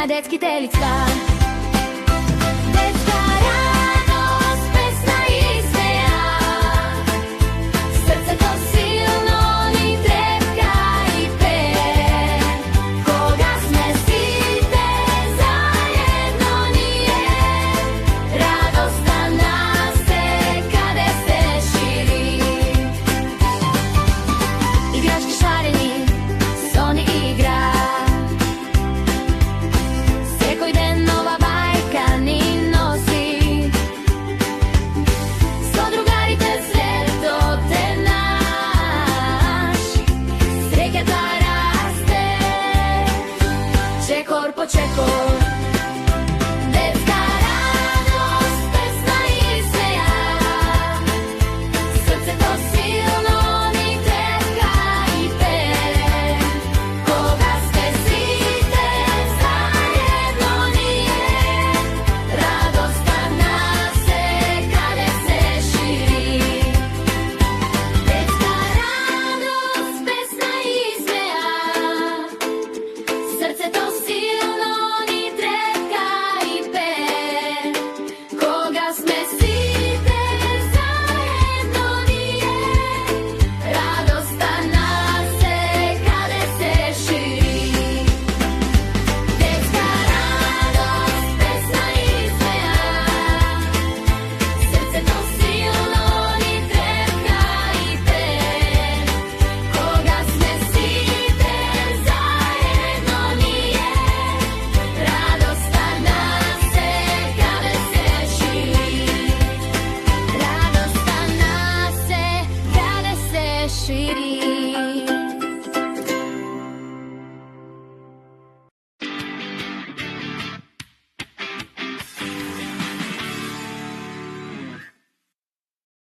detski telicka. Detska radost, pesna i smeja, srce to silno ni trepka i peje. Koga sme site zajedno nije, radosna nas se kade se širi. Igrački šareni, Soni igra, svekoj den nova bajka ni nosi. So drugarite sveto te naš, sreketa raste, čekor po čekor.